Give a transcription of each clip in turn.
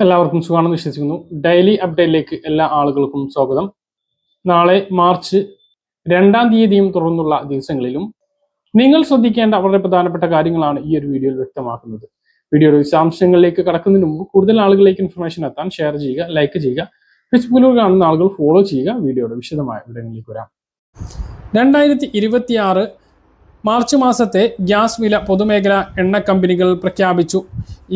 എല്ലാവർക്കും സുഖമാണെന്ന് വിശ്വസിക്കുന്നു. ഡെയിലി അപ്ഡേറ്റിലേക്ക് എല്ലാ ആളുകൾക്കും സ്വാഗതം. നാളെ മാർച്ച് 2-ാം തീയതിയും തുടർന്നുള്ള ദിവസങ്ങളിലും നിങ്ങൾ ശ്രദ്ധിക്കേണ്ട വളരെ പ്രധാനപ്പെട്ട കാര്യങ്ങളാണ് ഈ ഒരു വീഡിയോയിൽ വ്യക്തമാക്കുന്നത്. വീഡിയോയുടെ വിശദാംശങ്ങളിലേക്ക് കടക്കുന്നതിന് മുമ്പ് കൂടുതൽ ആളുകളിലേക്ക് ഇൻഫർമേഷൻ എത്താൻ ഷെയർ ചെയ്യുക, ലൈക്ക് ചെയ്യുക, ഫേസ്ബുക്കിലൂടെ കാണുന്ന ആളുകൾ ഫോളോ ചെയ്യുക. വീഡിയോയുടെ വിശദമായ വിവരങ്ങളിലേക്ക് വരാം. 2026 മാർച്ച് മാസത്തെ ഗ്യാസ് വില പൊതുമേഖലാ എണ്ണ കമ്പനികൾ പ്രഖ്യാപിച്ചു.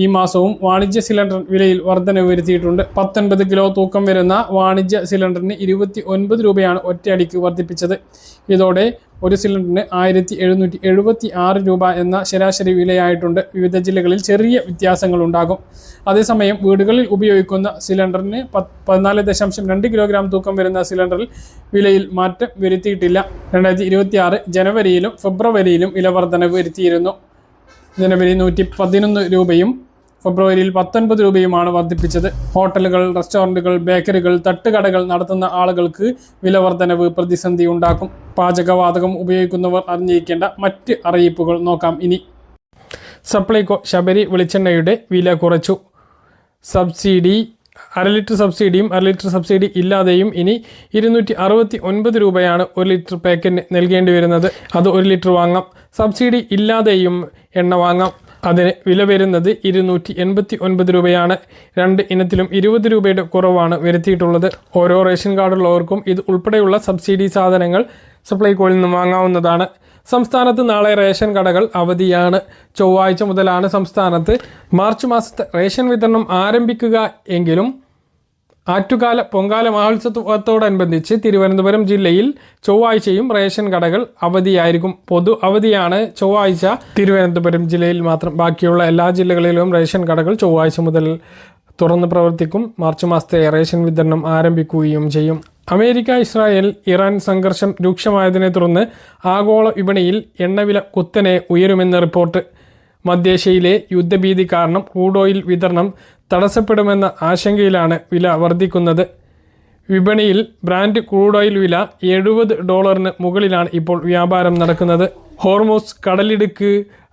ഈ മാസവും വാണിജ്യ സിലിണ്ടർ വിലയിൽ വർധനവ് വരുത്തിയിട്ടുണ്ട്. 19 കിലോ തൂക്കം വരുന്ന വാണിജ്യ സിലിണ്ടറിന് 29 രൂപയാണ് ഒറ്റയടിക്ക് വർദ്ധിപ്പിച്ചത്. ഇതോടെ ഒരു സിലിണ്ടറിന് 1776 രൂപ എന്ന ശരാശരി വിലയായിട്ടുണ്ട്. വിവിധ ജില്ലകളിൽ ചെറിയ വ്യത്യാസങ്ങളുണ്ടാകും. അതേസമയം വീടുകളിൽ ഉപയോഗിക്കുന്ന സിലിണ്ടറിന് 14.2 കിലോഗ്രാം തൂക്കം വരുന്ന സിലിണ്ടറിൽ വിലയിൽ മാറ്റം വരുത്തിയിട്ടില്ല. 2026 ജനുവരിയിലും ഫെബ്രുവരിയിലും വില വർധനവ് വരുത്തിയിരുന്നു. ജനുവരി 111 രൂപയും ഫെബ്രുവരിയിൽ 19 രൂപയുമാണ് വർദ്ധിപ്പിച്ചത്. ഹോട്ടലുകൾ, റെസ്റ്റോറൻറ്റുകൾ, ബേക്കറികൾ, തട്ടുകടകൾ നടത്തുന്ന ആളുകൾക്ക് വില വർധനവ് പ്രതിസന്ധി ഉണ്ടാക്കും. പാചകവാതകം ഉപയോഗിക്കുന്നവർ അറിഞ്ഞിരിക്കേണ്ട മറ്റ് അറിയിപ്പുകൾ നോക്കാം ഇനി. സപ്ലൈകോ ശബരി വെളിച്ചെണ്ണയുടെ വില കുറച്ചു. സബ്സിഡി 1/2 ലിറ്റർ സബ്സിഡിയും 1/2 ലിറ്റർ സബ്സിഡി ഇല്ലാതെയും ഇനി 269 രൂപയാണ് 1 ലിറ്റർ പാക്കറ്റിന് നൽകേണ്ടി വരുന്നത്. അത് 1 ലിറ്റർ വാങ്ങാം. സബ്സിഡി ഇല്ലാതെയും എണ്ണ വാങ്ങാം. അതിന് വില വരുന്നത് 289 രൂപയാണ്. 2 ഇനത്തിലും 20 രൂപയുടെ കുറവാണ് വരുത്തിയിട്ടുള്ളത്. ഓരോ റേഷൻ കാർഡുള്ളവർക്കും ഇത് ഉൾപ്പെടെയുള്ള സബ്സിഡി സാധനങ്ങൾ സപ്ലൈകോയിൽ നിന്നും വാങ്ങാവുന്നതാണ്. സംസ്ഥാനത്ത് നാളെ റേഷൻ കടകൾ അവധിയാണ്. ചൊവ്വാഴ്ച മുതലാണ് സംസ്ഥാനത്ത് മാർച്ച് മാസത്തെ റേഷൻ വിതരണം ആരംഭിക്കുക എങ്കിലും ആറ്റുകാല പൊങ്കാല മഹോത്സവത്തോടനുബന്ധിച്ച് തിരുവനന്തപുരം ജില്ലയിൽ ചൊവ്വാഴ്ചയും റേഷൻ കടകൾ അവധിയായിരിക്കും. പൊതു അവധിയാണ് ചൊവ്വാഴ്ച തിരുവനന്തപുരം ജില്ലയിൽ മാത്രം. ബാക്കിയുള്ള എല്ലാ ജില്ലകളിലും റേഷൻ കടകൾ ചൊവ്വാഴ്ച മുതൽ തുറന്ന് പ്രവർത്തിക്കും. മാർച്ച് മാസത്തെ റേഷൻ വിതരണം ആരംഭിക്കുകയും ചെയ്യും. അമേരിക്ക, ഇസ്രായേൽ, ഇറാൻ സംഘർഷം രൂക്ഷമായതിനെ തുടർന്ന് ആഗോള വിപണിയിൽ എണ്ണവില കുത്തനെ ഉയരുമെന്ന് റിപ്പോർട്ട്. മധ്യേഷ്യയിലെ യുദ്ധഭീതി കാരണം ക്രൂഡ് ഓയിൽ വിതരണം തടസ്സപ്പെടുമെന്ന ആശങ്കയിലാണ് വില വർദ്ധിക്കുന്നത്. വിപണിയിൽ ബ്രാൻഡ് ക്രൂഡ് ഓയിൽ വില $70 മുകളിലാണ് ഇപ്പോൾ വ്യാപാരം നടക്കുന്നത്. ഹോർമൂസ് കടലിടുക്ക്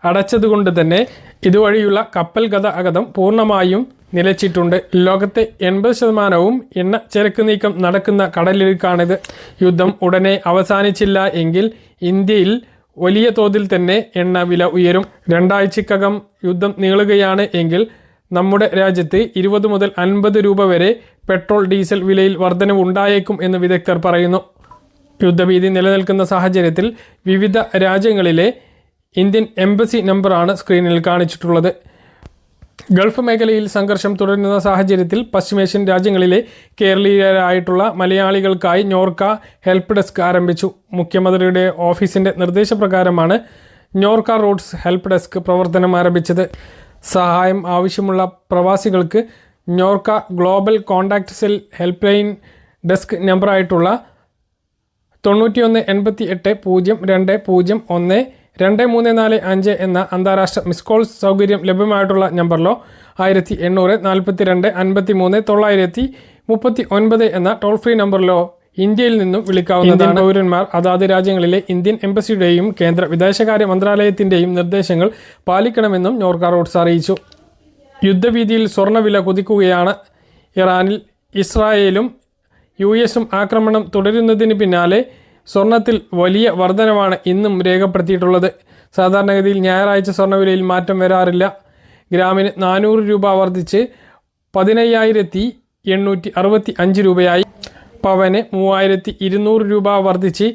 അടച്ചതുകൊണ്ട് തന്നെ ഇതുവഴിയുള്ള കപ്പൽ ഗതാഗതം പൂർണ്ണമായും നിലച്ചിട്ടുണ്ട്. ലോകത്തെ 80% എണ്ണ ചരക്ക് നീക്കം നടക്കുന്ന കടലിടുക്കാണിത്. യുദ്ധം ഉടനെ അവസാനിച്ചില്ല എങ്കിൽ ഇന്ത്യയിൽ വലിയ തോതിൽ തന്നെ എണ്ണ വില ഉയരും. 2 ആഴ്ചക്കകം യുദ്ധം നീളുകയാണ് എങ്കിൽ നമ്മുടെ രാജ്യത്ത് 20 മുതൽ 50 രൂപ വരെ പെട്രോൾ, ഡീസൽ വിലയിൽ വർധനവ് ഉണ്ടായേക്കും എന്ന് വിദഗ്ധർ പറയുന്നു. യുദ്ധഭീതി നിലനിൽക്കുന്ന സാഹചര്യത്തിൽ വിവിധ രാജ്യങ്ങളിലെ ഇന്ത്യൻ എംബസി നമ്പറാണ് സ്ക്രീനിൽ കാണിച്ചിട്ടുള്ളത്. ഗൾഫ് മേഖലയിൽ സംഘർഷം തുടരുന്ന സാഹചര്യത്തിൽ പശ്ചിമേഷ്യൻ രാജ്യങ്ങളിലെ കേരളീയരായിട്ടുള്ള മലയാളികൾക്കായി നോർക്ക ഹെൽപ്പ് ഡെസ്ക് ആരംഭിച്ചു. മുഖ്യമന്ത്രിയുടെ ഓഫീസിൻ്റെ നിർദ്ദേശപ്രകാരമാണ് നോർക്ക റൂട്ട്സ് ഹെൽപ്പ് ഡെസ്ക് പ്രവർത്തനം ആരംഭിച്ചത്. സഹായം ആവശ്യമുള്ള പ്രവാസികൾക്ക് Norka global contact cell helpline desk നമ്പറായിട്ടുള്ള 918802012345 എന്ന അന്താരാഷ്ട്ര മിസ് കോൾ സൗകര്യം ലഭ്യമായിട്ടുള്ള നമ്പറിലോ 1800-439-939 എന്ന ടോൾ ഫ്രീ നമ്പറിലോ ഇന്ത്യയിൽ നിന്നും വിളിക്കാവുന്നതാണ്. പൗരന്മാർ അതാത് രാജ്യങ്ങളിലെ ഇന്ത്യൻ എംബസിയുടെയും കേന്ദ്ര വിദേശകാര്യ മന്ത്രാലയത്തിൻ്റെയും നിർദ്ദേശങ്ങൾ പാലിക്കണമെന്നും നോർക്ക റൂട്ട്സ് അറിയിച്ചു. യുദ്ധഭീതിയിൽ സ്വർണ്ണവില കുതിക്കുകയാണ്. ഇറാനിൽ ഇസ്രായേലും US-ഉം ആക്രമണം തുടരുന്നതിന് പിന്നാലെ സ്വർണത്തിൽ വലിയ വർധനവാണ് ഇന്നും രേഖപ്പെടുത്തിയിട്ടുള്ളത്. സാധാരണഗതിയിൽ ഞായറാഴ്ച സ്വർണ്ണവിലയിൽ മാറ്റം വരാറില്ല. ഗ്രാമിന് 400 രൂപ വർദ്ധിച്ച് 15,865 രൂപയായി. പവന് 3200 രൂപ വർദ്ധിച്ച്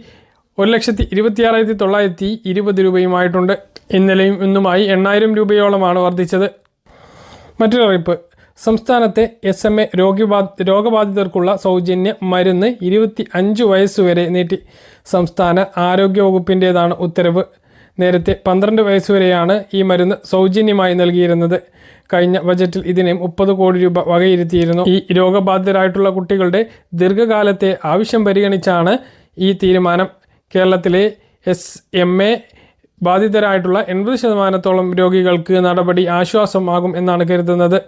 1,26,920 രൂപയുമായിട്ടുണ്ട്. ഇന്നലെയും ഇന്നുമായി 8000 രൂപയോളമാണ് വർദ്ധിച്ചത്. മറ്റൊരറിയിപ്പ്, സംസ്ഥാനത്തെ SMA രോഗബാധിതർക്കുള്ള സൗജന്യ മരുന്ന് 25 വയസ്സുവരെ നീട്ടി. സംസ്ഥാന ആരോഗ്യവകുപ്പിൻ്റേതാണ് ഉത്തരവ്. നേരത്തെ 12 വയസ്സുവരെയാണ് ഈ മരുന്ന് സൗജന്യമായി നൽകിയിരുന്നത്. കഴിഞ്ഞ ബജറ്റിൽ ഇതിന് 30 കോടി രൂപ വകയിരുത്തിയിരുന്നു. ഈ രോഗബാധിതരായിട്ടുള്ള കുട്ടികളുടെ ദീർഘകാലത്തെ ആവശ്യം പരിഗണിച്ചാണ് ഈ തീരുമാനം. കേരളത്തിലെ SMA ബാധിതരായിട്ടുള്ള 80% രോഗികൾക്ക് നടപടി ആശ്വാസമാകും എന്നാണ് കരുതുന്നത്.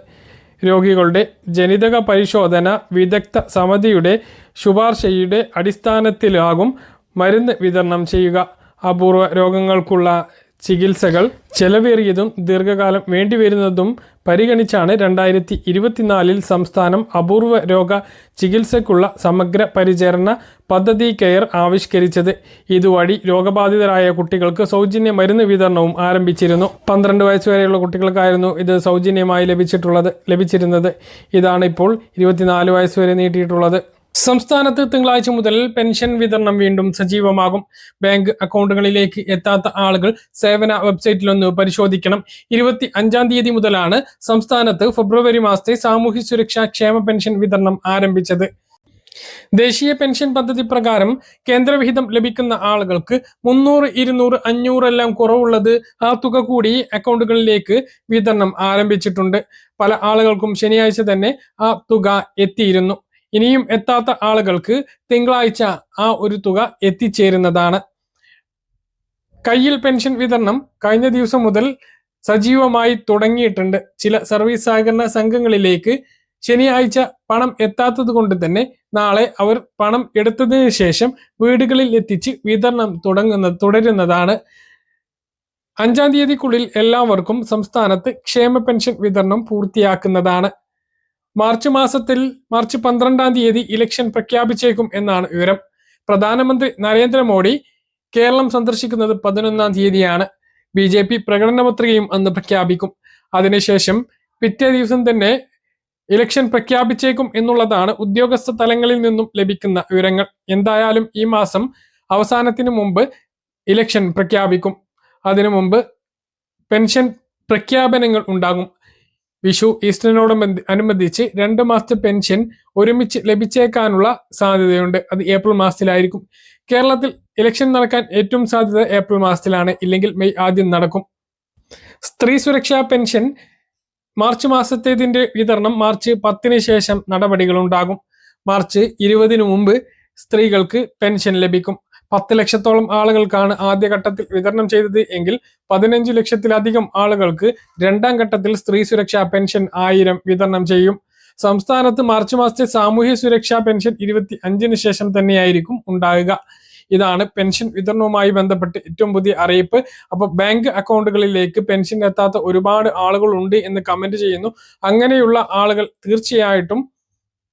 രോഗികളുടെ ജനിതക പരിശോധന വിദഗ്ധ സമിതിയുടെ ശുപാർശയുടെ അടിസ്ഥാനത്തിലാകും മരുന്ന് വിതരണം ചെയ്യുക. അപൂർവ രോഗങ്ങൾക്കുള്ള ചികിത്സകൾ ചെലവേറിയതും ദീർഘകാലം വേണ്ടിവരുന്നതും പരിഗണിച്ചാണ് 2024 സംസ്ഥാനം അപൂർവ രോഗ ചികിത്സയ്ക്കുള്ള സമഗ്ര പരിചരണ പദ്ധതി കെയർ ആവിഷ്കരിച്ചത്. ഇതുവഴി രോഗബാധിതരായ കുട്ടികൾക്ക് സൗജന്യ മരുന്ന് വിതരണവും ആരംഭിച്ചിരുന്നു. 12 വയസ്സുവരെയുള്ള കുട്ടികൾക്കായിരുന്നു ഇത് സൗജന്യമായി ലഭിച്ചിരുന്നത്. ഇതാണ് ഇപ്പോൾ 24 വയസ്സുവരെ നീട്ടിയിട്ടുള്ളത്. സംസ്ഥാനത്ത് തിങ്കളാഴ്ച മുതൽ പെൻഷൻ വിതരണം വീണ്ടും സജീവമാകും. ബാങ്ക് അക്കൗണ്ടുകളിലേക്ക് എത്താത്ത ആളുകൾ സേവന വെബ്സൈറ്റിലൊന്ന് പരിശോധിക്കണം. 25-ാം തീയതി മുതലാണ് സംസ്ഥാനത്ത് ഫെബ്രുവരി മാസത്തെ സാമൂഹ്യ സുരക്ഷാ ക്ഷേമ പെൻഷൻ വിതരണം ആരംഭിച്ചത്. ദേശീയ പെൻഷൻ പദ്ധതി പ്രകാരം കേന്ദ്രവിഹിതം ലഭിക്കുന്ന ആളുകൾക്ക് 300, 200, 500 എല്ലാം കുറവുള്ളത് ആ തുക കൂടി അക്കൗണ്ടുകളിലേക്ക് വിതരണം ആരംഭിച്ചിട്ടുണ്ട്. പല ആളുകൾക്കും ശനിയാഴ്ച തന്നെ ആ തുക എത്തിയിരുന്നു. ഇനിയും എത്താത്ത ആളുകൾക്ക് തിങ്കളാഴ്ച ആ ഒരു തുക എത്തിച്ചേരുന്നതാണ്. കയ്യിൽ പെൻഷൻ വിതരണം കഴിഞ്ഞ ദിവസം മുതൽ സജീവമായി തുടങ്ങിയിട്ടുണ്ട്. ചില സർവീസ് സഹകരണ സംഘങ്ങളിലേക്ക് ശനിയാഴ്ച പണം എത്താത്തത് കൊണ്ട് തന്നെ നാളെ അവർ പണം എടുത്തതിന് ശേഷം വീടുകളിൽ എത്തിച്ച് വിതരണം തുടരുന്നതാണ്. 5-ാം തീയതിക്കുള്ളിൽ എല്ലാവർക്കും സംസ്ഥാനത്ത് ക്ഷേമ പെൻഷൻ വിതരണം പൂർത്തിയാക്കുന്നതാണ്. മാർച്ച് 12-ാം തീയതി ഇലക്ഷൻ പ്രഖ്യാപിച്ചേക്കും എന്നാണ് വിവരം. പ്രധാനമന്ത്രി നരേന്ദ്രമോദി കേരളം സന്ദർശിക്കുന്നത് 11-ാം തീയതിയാണ്. BJP പ്രകടന പത്രികയും അന്ന് പ്രഖ്യാപിക്കും. അതിനുശേഷം പിറ്റേ ദിവസം തന്നെ ഇലക്ഷൻ പ്രഖ്യാപിച്ചേക്കും എന്നുള്ളതാണ് ഉദ്യോഗസ്ഥ തലങ്ങളിൽ നിന്നും ലഭിക്കുന്ന വിവരങ്ങൾ. എന്തായാലും ഈ മാസം അവസാനത്തിന് മുമ്പ് ഇലക്ഷൻ പ്രഖ്യാപിക്കും. അതിനു മുമ്പ് പെൻഷൻ പ്രഖ്യാപനങ്ങൾ ഉണ്ടാകും. വിഷു, ഈസ്റ്ററിനോടനുബന്ധിച്ച് 2 മാസത്തെ പെൻഷൻ ഒരുമിച്ച് ലഭിച്ചേക്കാനുള്ള സാധ്യതയുണ്ട്. അത് ഏപ്രിൽ മാസത്തിലായിരിക്കും. കേരളത്തിൽ ഇലക്ഷൻ നടക്കാൻ ഏറ്റവും സാധ്യത ഏപ്രിൽ മാസത്തിലാണ്, ഇല്ലെങ്കിൽ മെയ് ആദ്യം നടക്കും. സ്ത്രീ സുരക്ഷാ പെൻഷൻ മാർച്ച് മാസത്തേതിന്റെ വിതരണം മാർച്ച് 10-ന് ശേഷം നടപടികളുണ്ടാകും. മാർച്ച് 20-ന് മുമ്പ് സ്ത്രീകൾക്ക് പെൻഷൻ ലഭിക്കും. 10 ലക്ഷത്തോളം ആളുകൾക്കാണ് ആദ്യഘട്ടത്തിൽ വിതരണം ചെയ്തത് എങ്കിൽ 15 ലക്ഷത്തിലധികം ആളുകൾക്ക് 2-ാം ഘട്ടത്തിൽ സ്ത്രീ സുരക്ഷാ പെൻഷൻ 1000 വിതരണം ചെയ്യും. സംസ്ഥാനത്ത് മാർച്ച് മാസത്തെ സാമൂഹ്യ സുരക്ഷാ പെൻഷൻ 25-ന് ശേഷം തന്നെയായിരിക്കും ഉണ്ടാകുക. ഇതാണ് പെൻഷൻ വിതരണവുമായി ബന്ധപ്പെട്ട് ഏറ്റവും പുതിയ അറിയിപ്പ്. അപ്പോൾ ബാങ്ക് അക്കൗണ്ടുകളിലേക്ക് പെൻഷൻ എത്താത്ത ഒരുപാട് ആളുകൾ ഉണ്ട് എന്ന് കമന്റ് ചെയ്യുന്നു. അങ്ങനെയുള്ള ആളുകൾ തീർച്ചയായിട്ടും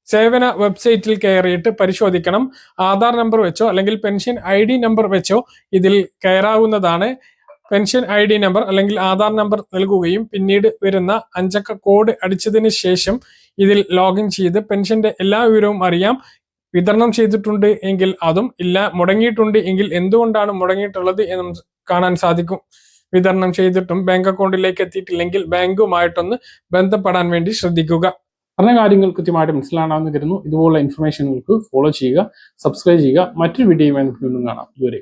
സേവന വെബ്സൈറ്റിൽ കയറിയിട്ട് പരിശോധിക്കണം. ആധാർ നമ്പർ വെച്ചോ അല്ലെങ്കിൽ പെൻഷൻ ID നമ്പർ വെച്ചോ ഇതിൽ കയറാവുന്നതാണ്. പെൻഷൻ ID നമ്പർ അല്ലെങ്കിൽ ആധാർ നമ്പർ നൽകുകയും പിന്നീട് വരുന്ന 5 അക്ക കോഡ് അടിച്ചതിന് ശേഷം ഇതിൽ ലോഗിൻ ചെയ്ത് പെൻഷന്റെ എല്ലാ വിവരവും അറിയാം. വിതരണം ചെയ്തിട്ടുണ്ട് എങ്കിൽ അതും, ഇല്ല മുടങ്ങിയിട്ടുണ്ട് എങ്കിൽ എന്തുകൊണ്ടാണ് മുടങ്ങിയിട്ടുള്ളത് എന്നും കാണാൻ സാധിക്കും. വിതരണം ചെയ്തിട്ടും ബാങ്ക് അക്കൗണ്ടിലേക്ക് എത്തിയിട്ടില്ലെങ്കിൽ ബാങ്കുമായിട്ടൊന്ന് ബന്ധപ്പെടാൻ വേണ്ടി ശ്രദ്ധിക്കുക. പറഞ്ഞ കാര്യങ്ങൾ കൃത്യമായിട്ട് മനസ്സിലാണെന്ന് കരുതുന്നു. ഇതുപോലുള്ള ഇൻഫർമേഷനുകൾക്ക് ഫോളോ ചെയ്യുക, സബ്സ്ക്രൈബ് ചെയ്യുക. മറ്റൊരു വീഡിയോയുമായി നമുക്ക് വീണ്ടും കാണാം. ഇതുവരെ